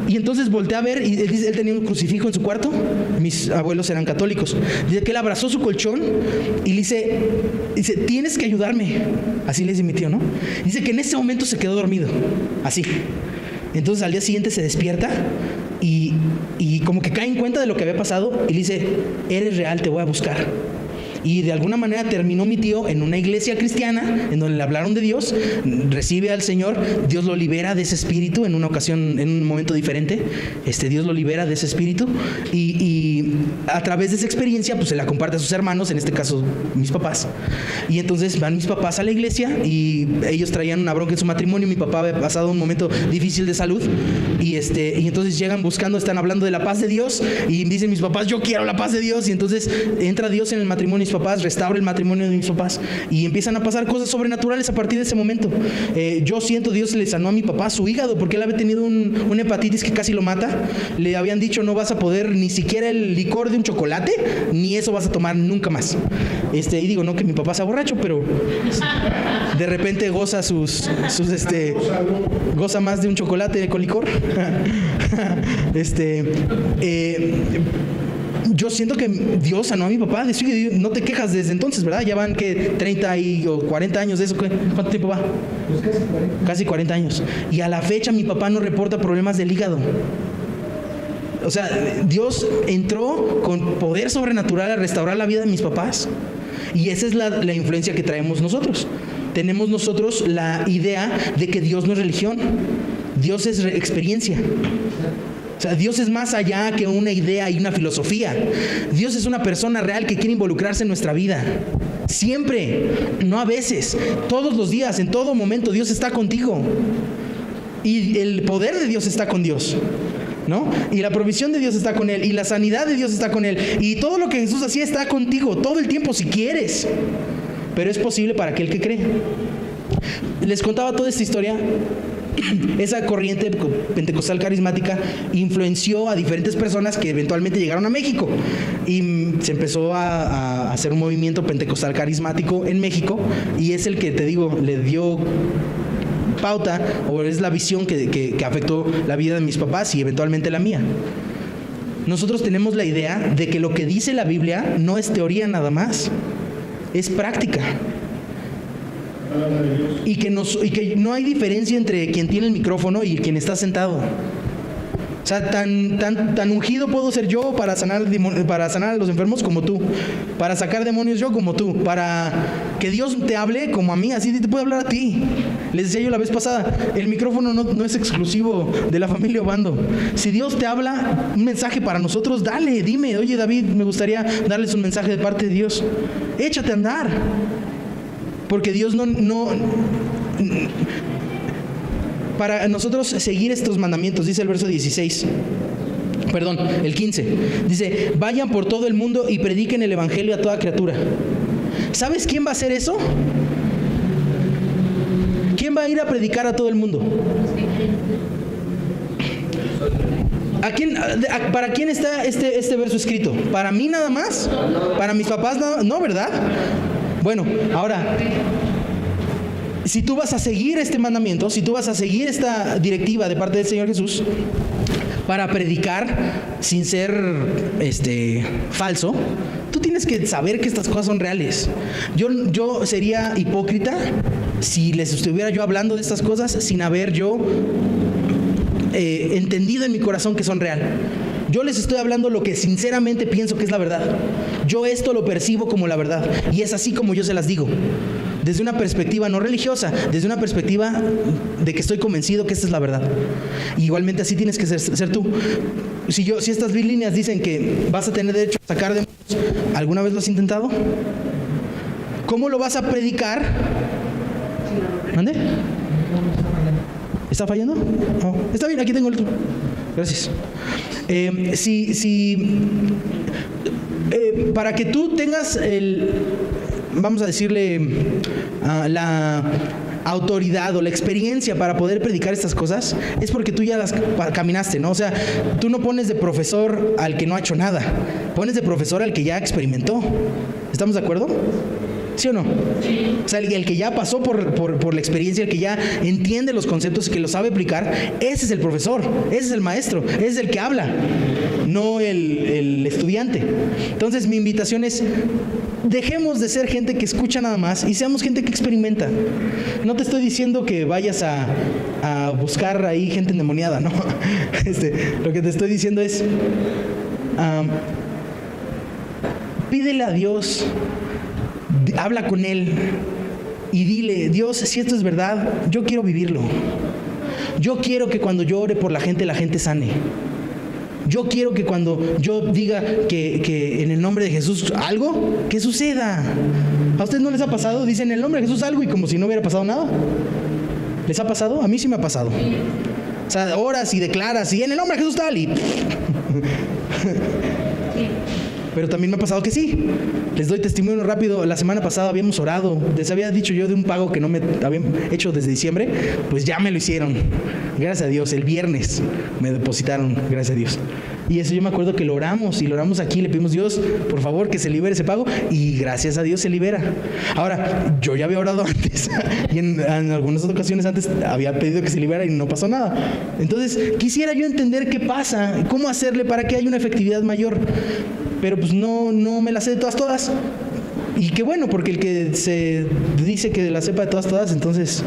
Y entonces volteé a ver y él tenía un crucifijo en su cuarto. Mis abuelos eran católicos. Dice que él abrazó su colchón y le dice, tienes que ayudarme. Así le dice mi tío, ¿no? Dice que en ese momento se quedó dormido. Así. Entonces al día siguiente se despierta y como que cae en cuenta de lo que había pasado y le dice, eres real, te voy a buscar. Y de alguna manera terminó mi tío en una iglesia cristiana en donde le hablaron de Dios, recibe al Señor, Dios lo libera de ese espíritu en una ocasión, en un momento diferente, Dios lo libera de ese espíritu y a través de esa experiencia pues se la comparte a sus hermanos, en este caso mis papás. Y entonces van mis papás a la iglesia y ellos traían una bronca en su matrimonio, mi papá había pasado un momento difícil de salud y entonces llegan buscando, están hablando de la paz de Dios y dicen mis papás, yo quiero la paz de Dios, y entonces entra Dios en el matrimonio de mis papás, restaura el matrimonio de mis papás y empiezan a pasar cosas sobrenaturales a partir de ese momento. Yo siento, Dios le sanó a mi papá su hígado porque él había tenido una hepatitis que casi lo mata. Le habían dicho, no vas a poder ni siquiera el licor de un chocolate, ni eso vas a tomar nunca más. Y digo, no que mi papá sea borracho, pero de repente goza goza más de un chocolate con licor. Yo siento que Dios sanó a mi papá. No te quejas desde entonces, ¿verdad? Ya van que 30 o 40 años de eso. ¿Cuánto tiempo va? Pues casi 40. Casi 40 años. Y a la fecha mi papá no reporta problemas del hígado. O sea, Dios entró con poder sobrenatural a restaurar la vida de mis papás. Y esa es la influencia que traemos nosotros. Tenemos nosotros la idea de que Dios no es religión. Dios es experiencia. O sea, Dios es más allá que una idea y una filosofía. Dios es una persona real que quiere involucrarse en nuestra vida. Siempre, no a veces, todos los días, en todo momento, Dios está contigo. Y el poder de Dios está con Dios, ¿no? Y la provisión de Dios está con Él. Y la sanidad de Dios está con Él. Y todo lo que Jesús hacía está contigo todo el tiempo si quieres. Pero es posible para aquel que cree. Les contaba toda esta historia. Esa corriente pentecostal carismática influenció a diferentes personas que eventualmente llegaron a México y se empezó a hacer un movimiento pentecostal carismático en México, y es el que, te digo, le dio pauta, o es la visión que afectó la vida de mis papás y eventualmente la mía. Nosotros tenemos la idea de que lo que dice la Biblia no es teoría nada más, es práctica. Y que no hay diferencia entre quien tiene el micrófono y quien está sentado. O sea, tan ungido puedo ser yo para sanar a los enfermos como tú, para sacar demonios yo como tú, para que Dios te hable como a mí, así te puede hablar a ti. Les decía yo la vez pasada, el micrófono no es exclusivo de la familia Obando. Si Dios te habla un mensaje para nosotros, dale, dime, oye David, me gustaría darles un mensaje de parte de Dios. Échate a andar. Porque Dios para nosotros seguir estos mandamientos, dice el verso 16, perdón, el 15, dice, vayan por todo el mundo y prediquen el evangelio a toda criatura. ¿Sabes quién va a hacer eso? ¿Quién va a ir a predicar a todo el mundo? ¿Para quién está este verso escrito? ¿Para mí nada más? ¿Para mis papás nada? No, ¿verdad? Bueno, ahora, si tú vas a seguir este mandamiento, si tú vas a seguir esta directiva de parte del Señor Jesús para predicar sin ser falso, tú tienes que saber que estas cosas son reales. Yo sería hipócrita si les estuviera yo hablando de estas cosas sin haber yo entendido en mi corazón que son real. Yo les estoy hablando lo que sinceramente pienso que es la verdad. Yo esto lo percibo como la verdad. Y es así como yo se las digo. Desde una perspectiva no religiosa, desde una perspectiva de que estoy convencido que esta es la verdad. Y igualmente así tienes que ser tú. Si estas líneas dicen que vas a tener derecho a sacar demonios, ¿alguna vez lo has intentado? ¿Cómo lo vas a predicar? ¿Mande? ¿Está fallando? No. Está bien, aquí tengo el otro. Gracias. Para que tú tengas vamos a decirle, la autoridad o la experiencia para poder predicar estas cosas, es porque tú ya las caminaste, ¿no? O sea, tú no pones de profesor al que no ha hecho nada, pones de profesor al que ya experimentó. ¿Estamos de acuerdo? ¿Sí o no? Sí. O sea, el que ya pasó por la experiencia, el que ya entiende los conceptos y que lo sabe aplicar, ese es el profesor, ese es el maestro, ese es el que habla, no el estudiante. Entonces mi invitación es, dejemos de ser gente que escucha nada más y seamos gente que experimenta. No te estoy diciendo que vayas a buscar ahí gente endemoniada, ¿no? Lo que te estoy diciendo es, pídele a Dios, habla con Él y dile, Dios, si esto es verdad, yo quiero vivirlo. Yo quiero que cuando yo ore por la gente sane. Yo quiero que cuando yo diga que en el nombre de Jesús algo, que suceda. ¿A ustedes no les ha pasado? Dicen en el nombre de Jesús algo y como si no hubiera pasado nada. ¿Les ha pasado? A mí sí me ha pasado. O sea, oras y declaras y en el nombre de Jesús tal y... Pero también me ha pasado que sí. Les doy testimonio rápido. La semana pasada habíamos orado. Les había dicho yo de un pago que no me habían hecho desde diciembre. Pues ya me lo hicieron. Gracias a Dios. El viernes me depositaron. Gracias a Dios. Y eso yo me acuerdo que lo oramos. Y lo oramos aquí. Le pedimos, Dios, por favor, que se libere ese pago. Y gracias a Dios se libera. Ahora, yo ya había orado antes. Y en algunas ocasiones antes había pedido que se liberara y no pasó nada. Entonces, quisiera yo entender qué pasa. Cómo hacerle para que haya una efectividad mayor. Pero pues no me las sé de todas. Y qué bueno, porque el que se dice que la sepa de todas, entonces,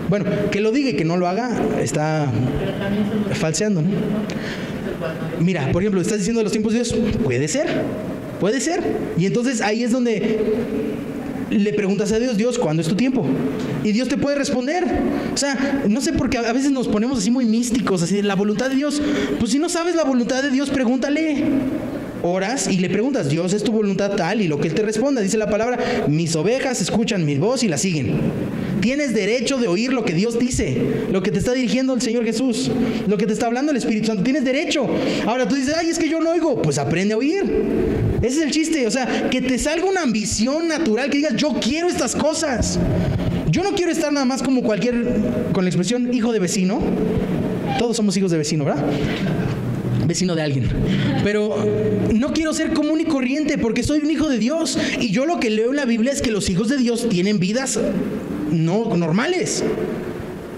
bueno, que lo diga y que no lo haga, está falseando, ¿no? Mira, por ejemplo, estás diciendo de los tiempos de Dios, puede ser. Y entonces ahí es donde le preguntas a Dios, Dios, ¿cuándo es tu tiempo? Y Dios te puede responder. O sea, no sé por qué a veces nos ponemos así muy místicos, así de la voluntad de Dios. Pues si no sabes la voluntad de Dios, pregúntale. Oras y le preguntas, Dios, ¿es tu voluntad tal? Y lo que Él te responda, dice la palabra, mis ovejas escuchan mi voz y la siguen. Tienes derecho de oír lo que Dios dice, lo que te está dirigiendo el Señor Jesús, lo que te está hablando el Espíritu Santo. Tienes derecho. Ahora tú dices, ay, es que yo no oigo. Pues aprende a oír. Ese es el chiste. O sea, que te salga una ambición natural, que digas, yo quiero estas cosas. Yo no quiero estar nada más como con la expresión hijo de vecino. Todos somos hijos de vecino, ¿verdad? Vecino de alguien. Pero no quiero ser común y corriente porque soy un hijo de Dios. Y yo lo que leo en la Biblia es que los hijos de Dios tienen vidas no normales.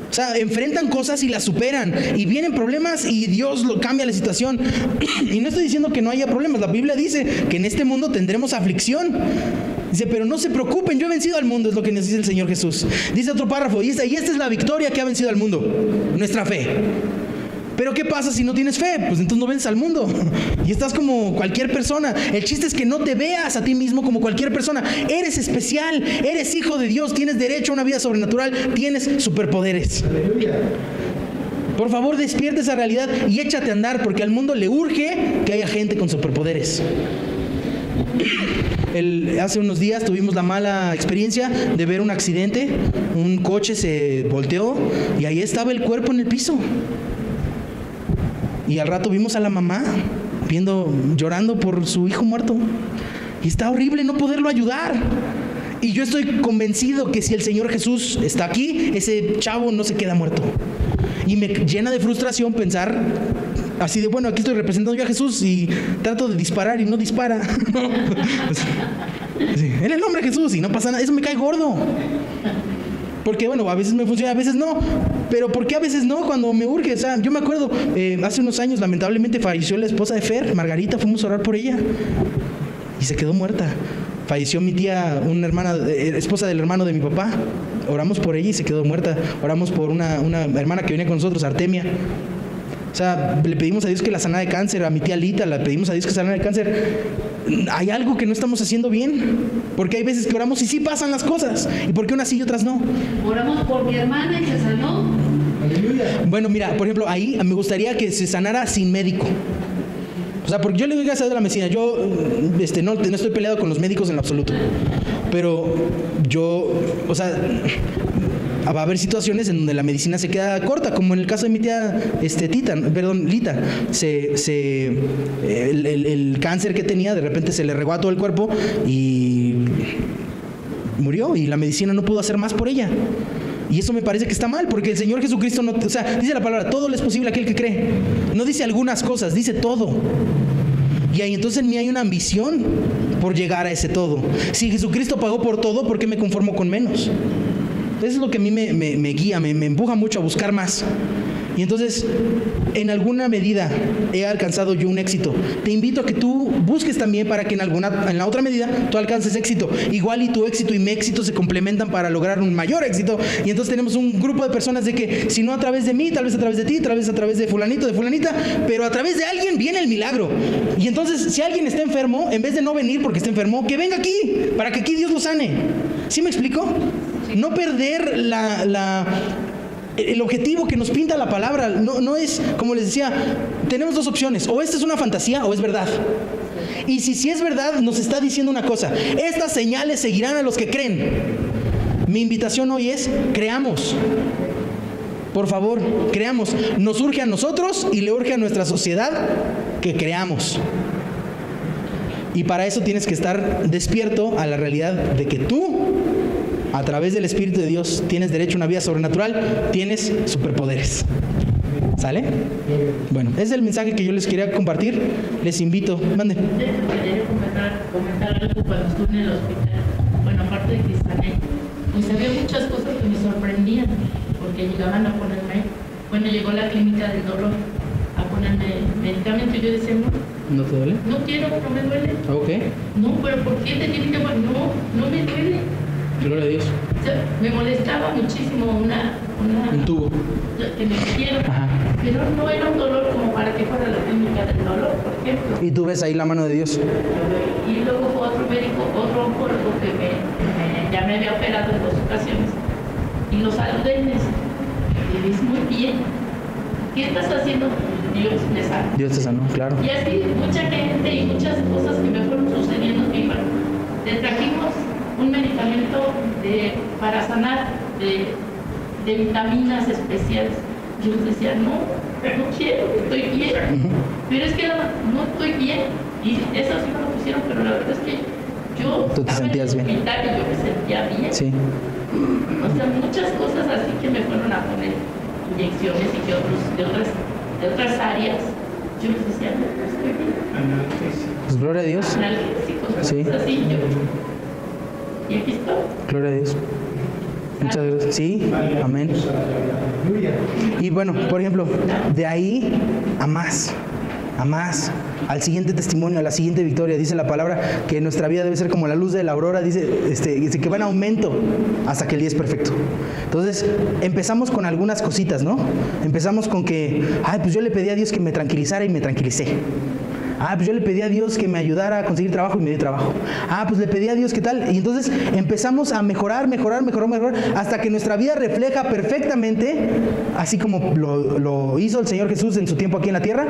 O sea, enfrentan cosas y las superan. Y vienen problemas y Dios cambia la situación. Y no estoy diciendo que no haya problemas. La Biblia dice que en este mundo tendremos aflicción. Dice, pero no se preocupen, yo he vencido al mundo, es lo que nos dice el Señor Jesús. Dice otro párrafo, y esta es la victoria que ha vencido al mundo, nuestra fe. Pero ¿qué pasa si no tienes fe? Pues entonces no vences al mundo y estás como cualquier persona. El chiste es que no te veas a ti mismo como cualquier persona. Eres especial, eres hijo de Dios, tienes derecho a una vida sobrenatural, tienes superpoderes. Aleluya. Por favor, despierta esa realidad y échate a andar, porque al mundo le urge que haya gente con superpoderes. Hace unos días tuvimos la mala experiencia de ver un accidente. Un coche se volteó y ahí estaba el cuerpo en el piso. Y al rato vimos a la mamá llorando por su hijo muerto. Y está horrible no poderlo ayudar. Y yo estoy convencido que si el Señor Jesús está aquí, ese chavo no se queda muerto. Y me llena de frustración pensar así de, bueno, aquí estoy representando yo a Jesús y trato de disparar y no dispara. Sí, en el nombre de Jesús y no pasa nada. Eso me cae gordo. Porque bueno, a veces me funciona, a veces no. Pero ¿por qué a veces no? Cuando me urge. O sea, yo me acuerdo, hace unos años lamentablemente falleció la esposa de Fer, Margarita, fuimos a orar por ella. Y se quedó muerta. Falleció mi tía, una hermana, esposa del hermano de mi papá. Oramos por ella y se quedó muerta. Oramos por una hermana que venía con nosotros, Artemia. O sea, le pedimos a Dios que la sanara de cáncer. A mi tía Lita le pedimos a Dios que sanara de cáncer. Hay algo que no estamos haciendo bien. Porque hay veces que oramos y sí pasan las cosas. ¿Y por qué unas sí y otras no? Oramos por mi hermana y se sanó. Aleluya. Bueno, mira, por ejemplo, ahí me gustaría que se sanara sin médico. O sea, porque yo le doy gracias a Dios a la medicina. Yo no estoy peleado con los médicos en lo absoluto. Pero yo, o sea, va a haber situaciones en donde la medicina se queda corta, como en el caso de mi tía Lita. El cáncer que tenía, de repente se le regó a todo el cuerpo y murió, y la medicina no pudo hacer más por ella. Y eso me parece que está mal, porque el Señor Jesucristo no, o sea, dice la palabra, todo le es posible a aquel que cree. No dice algunas cosas, dice todo. Y ahí entonces en mí hay una ambición por llegar a ese todo. Si Jesucristo pagó por todo, ¿por qué me conformo con menos? Eso es lo que a mí me guía, me empuja mucho a buscar más. Y entonces, en alguna medida he alcanzado yo un éxito. Te invito a que tú busques también para que en la otra medida tú alcances éxito. Igual y tu éxito y mi éxito se complementan para lograr un mayor éxito. Y entonces tenemos un grupo de personas de que, si no a través de mí, tal vez a través de ti, tal vez a través de fulanito, de fulanita, pero a través de alguien viene el milagro. Y entonces, si alguien está enfermo, en vez de no venir porque está enfermo, que venga aquí, para que aquí Dios lo sane. ¿Sí me explico? No perder el objetivo que nos pinta la palabra. No es, como les decía, tenemos dos opciones: o esta es una fantasía o es verdad. Y si es verdad, nos está diciendo una cosa: estas señales seguirán a los que creen. Mi invitación hoy es: creamos. Por favor, creamos. Nos urge a nosotros y le urge a nuestra sociedad que creamos. Y para eso tienes que estar despierto a la realidad de que tú, a través del Espíritu de Dios, tienes derecho a una vida sobrenatural, tienes superpoderes. ¿Sale? Bueno, ese es el mensaje que yo les quería compartir. Les invito, mande. Quería comentar algo cuando estuve en el hospital. Bueno, aparte de que sané, pues había muchas cosas que me sorprendían, porque llegaban a ponerme, llegó la clínica del dolor a ponerme medicamento y yo decía, ¿No te duele? no quiero, no me duele. Ok. No, pero ¿por qué te tienen que poner? No me duele. Gloria a Dios. O sea, me molestaba muchísimo Un tubo. que me hicieron, Ajá. pero no era un dolor como para que fuera la clínica del dolor, por ejemplo. Y tú ves ahí la mano de Dios. Y luego fue otro médico, otro oncólogo que ya me había operado en 2 ocasiones. Y lo saludé y me dice, te ves muy bien. ¿Qué estás haciendo? Dios me sana. Dios te sanó, claro. Y así mucha gente y muchas cosas que me fueron sucediendo. Le trajimos un medicamento para sanar de vitaminas especiales. Yo les decía, no quiero, estoy bien. Pero es que no estoy bien. Y eso sí me lo pusieron, pero la verdad es que yo ¿Tú te sentías bien? Y yo me sentía bien. Sí. O sea, muchas cosas así que me fueron a poner inyecciones y que de otras áreas. Yo les decía, no estoy bien. Pues gloria a Dios. Analgésicos, Sí. cosas así. Y aquí estoy. Gloria a Dios. Muchas gracias. Sí, amén. Y bueno, por ejemplo, de ahí a más, al siguiente testimonio, a la siguiente victoria. Dice la palabra que nuestra vida debe ser como la luz de la aurora. Dice que va en aumento hasta que el día es perfecto. Entonces, empezamos con algunas cositas, ¿no? Empezamos con que, pues yo le pedí a Dios que me tranquilizara y me tranquilicé. Pues yo le pedí a Dios que me ayudara a conseguir trabajo y me dio trabajo. Pues le pedí a Dios qué tal. Y entonces empezamos a mejorar, hasta que nuestra vida refleja perfectamente, así como lo hizo el Señor Jesús en su tiempo aquí en la tierra,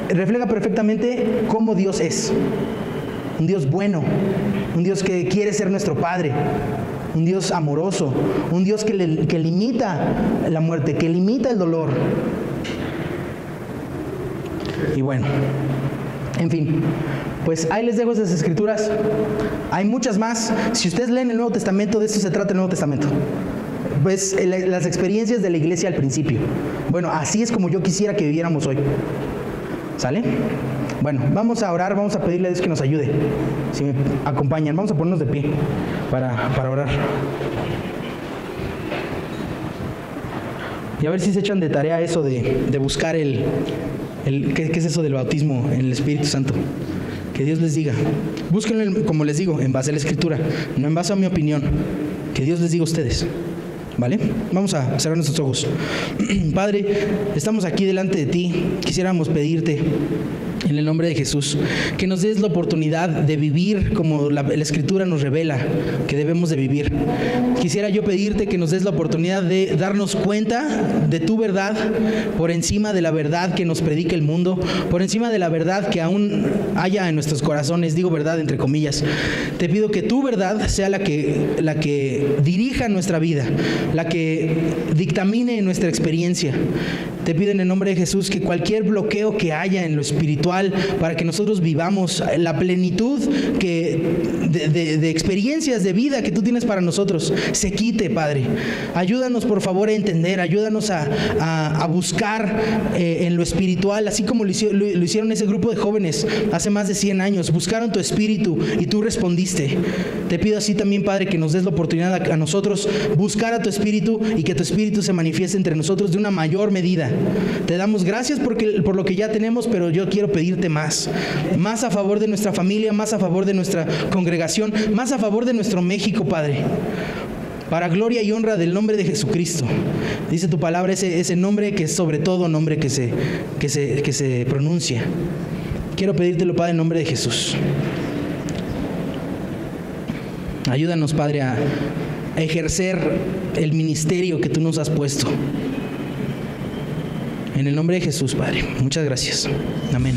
refleja perfectamente cómo Dios es. Un Dios bueno, un Dios que quiere ser nuestro Padre, un Dios amoroso, un Dios que limita la muerte, que limita el dolor. Y bueno, en fin, pues ahí les dejo esas escrituras. Hay muchas más. Si ustedes leen el Nuevo Testamento, de esto se trata el Nuevo Testamento. Pues las experiencias de la iglesia al principio. Bueno, así es como yo quisiera que viviéramos hoy. ¿Sale? Bueno, vamos a orar, vamos a pedirle a Dios que nos ayude. Si me acompañan, vamos a ponernos de pie para orar. Y a ver si se echan de tarea eso de buscar ¿qué es eso del bautismo en el Espíritu Santo? Que Dios les diga. Búsquenlo, como les digo, en base a la Escritura, no en base a mi opinión. Que Dios les diga a ustedes. ¿Vale? Vamos a cerrar nuestros ojos. Padre, estamos aquí delante de ti. Quisiéramos pedirte, en el nombre de Jesús, que nos des la oportunidad de vivir como la Escritura nos revela que debemos de vivir. Quisiera yo pedirte que nos des la oportunidad de darnos cuenta de tu verdad por encima de la verdad que nos predica el mundo, por encima de la verdad que aún haya en nuestros corazones. Digo verdad entre comillas. Te pido que tu verdad sea la que dirija nuestra vida, la que dictamine nuestra experiencia. Te pido en el nombre de Jesús que cualquier bloqueo que haya en lo espiritual para que nosotros vivamos la plenitud de experiencias de vida que tú tienes para nosotros se quite, Padre. Ayúdanos por favor a entender, ayúdanos a buscar en lo espiritual, así como lo hicieron ese grupo de jóvenes hace más de 100 años. Buscaron tu espíritu y tú respondiste. Te pido así también, Padre, que nos des la oportunidad a nosotros buscar a tu espíritu y que tu espíritu se manifieste entre nosotros de una mayor medida. Te damos gracias por lo que ya tenemos, pero yo quiero pedirte más a favor de nuestra familia, más a favor de nuestra congregación, más a favor de nuestro México, Padre, para gloria y honra del nombre de Jesucristo. Dice tu palabra, ese nombre que es sobre todo nombre que se pronuncia. Quiero pedírtelo, Padre, en nombre de Jesús. Ayúdanos, Padre, a ejercer el ministerio que tú nos has puesto. En el nombre de Jesús, Padre. Muchas gracias. Amén.